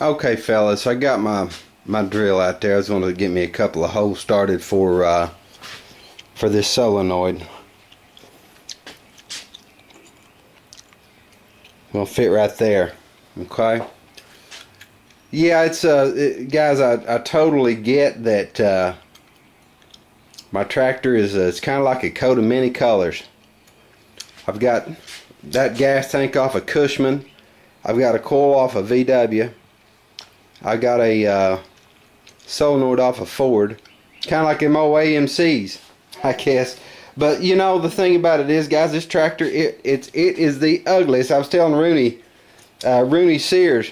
Okay, fellas, I got my drill out there. I was going to get me a couple of holes started for this solenoid. Gonna fit right there. Okay. Yeah, it's guys. I totally get that. My tractor is it's kind of like a coat of many colors. I've got that gas tank off of Cushman. I've got a coil off of VW. I got a solenoid off of Ford. Kind of like them old AMCs, I guess. But you know, the thing about it is, guys, this tractor it is the ugliest. I was telling Rooney Sears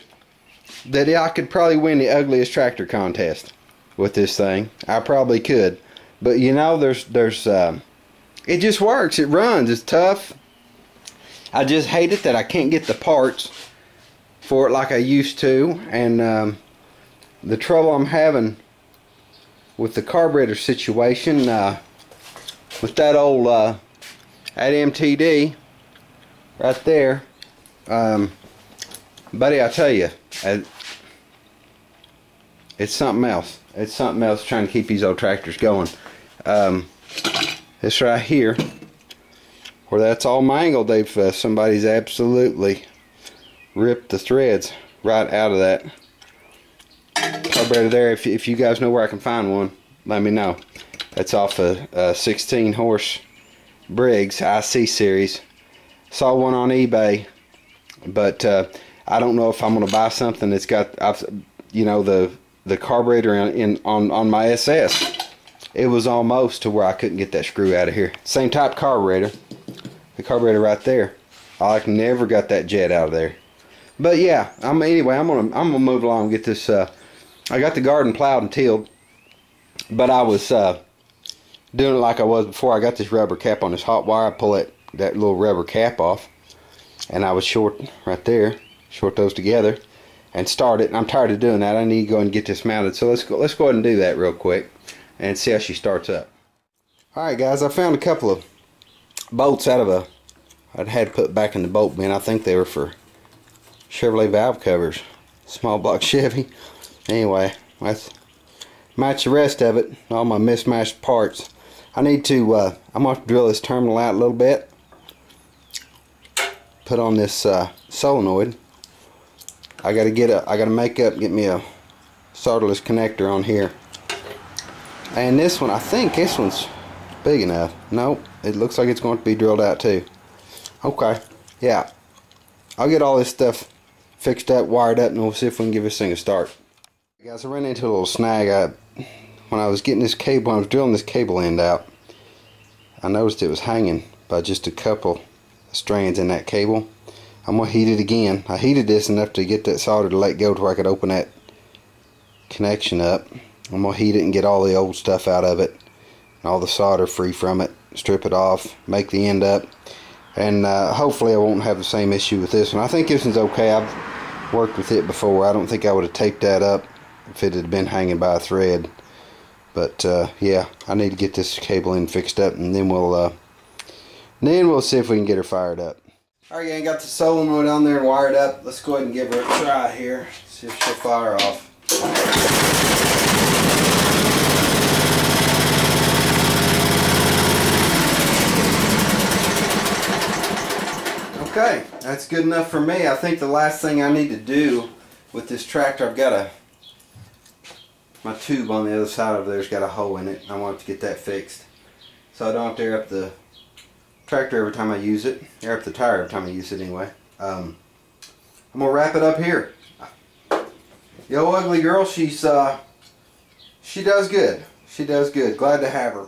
that I could probably win the ugliest tractor contest with this thing. I probably could. But you know, there's it just works. It runs. It's tough. I just hate it that I can't get the parts for it like I used to, and the trouble I'm having with the carburetor situation with that old that MTD right there, buddy, I tell you, it's something else. It's something else trying to keep these old tractors going. This right here, where that's all mangled, they've somebody's absolutely ripped the threads right out of that carburetor there. If you guys know where I can find one, let me know. That's off a 16 horse Briggs IC series. Saw one on eBay, but I don't know if I'm gonna buy something that's got, you know, the carburetor on my SS. It was almost to where I couldn't get that screw out of here. Same type carburetor, the carburetor right there. I never got that jet out of there. But yeah, anyway, I'm gonna move along and get this. I got the garden plowed and tilled, but I was doing it like I was before. I got this rubber cap on this hot wire. I pull that little rubber cap off, and I was short right there. Short those together and start it. And I'm tired of doing that. I need to go and get this mounted. So let's go ahead and do that real quick and see how she starts up. All right, guys, I found a couple of bolts out of I'd had to put back in the bolt bin. I think they were for Chevrolet valve covers, small block Chevy. Anyway, let's match the rest of it, all my mismatched parts. I need to I'm going to drill this terminal out a little bit, put on this solenoid. I gotta get me a solderless connector on here. And this one, I think this one's big enough. Nope, it looks like it's going to be drilled out too. Okay, yeah, I'll get all this stuff fixed up, wired up, and we'll see if we can give this thing a start. Guys, I ran into a little snag. When I was getting this cable, I was drilling this cable end out, I noticed it was hanging by just a couple of strands in that cable. I'm going to heat it again. I heated this enough to get that solder to let go to where I could open that connection up. I'm going to heat it and get all the old stuff out of it, all the solder free from it, strip it off, make the end up, and hopefully I won't have the same issue with this one. I think this one's okay. I've worked with it before. I don't think I would have taped that up if it had been hanging by a thread. But yeah, I need to get this cable in fixed up, and then we'll see if we can get her fired up. Alright, gang, got the solenoid on there and wired up. Let's go ahead and give her a try here. See if she'll fire off. Okay, that's good enough for me. I think the last thing I need to do with this tractor, I've got my tube on the other side over there's got a hole in it. I want to get that fixed, so I don't have to air up the tractor every time I use it. Air up the tire every time I use it anyway. I'm gonna wrap it up here. The old ugly girl, she does good. She does good. Glad to have her.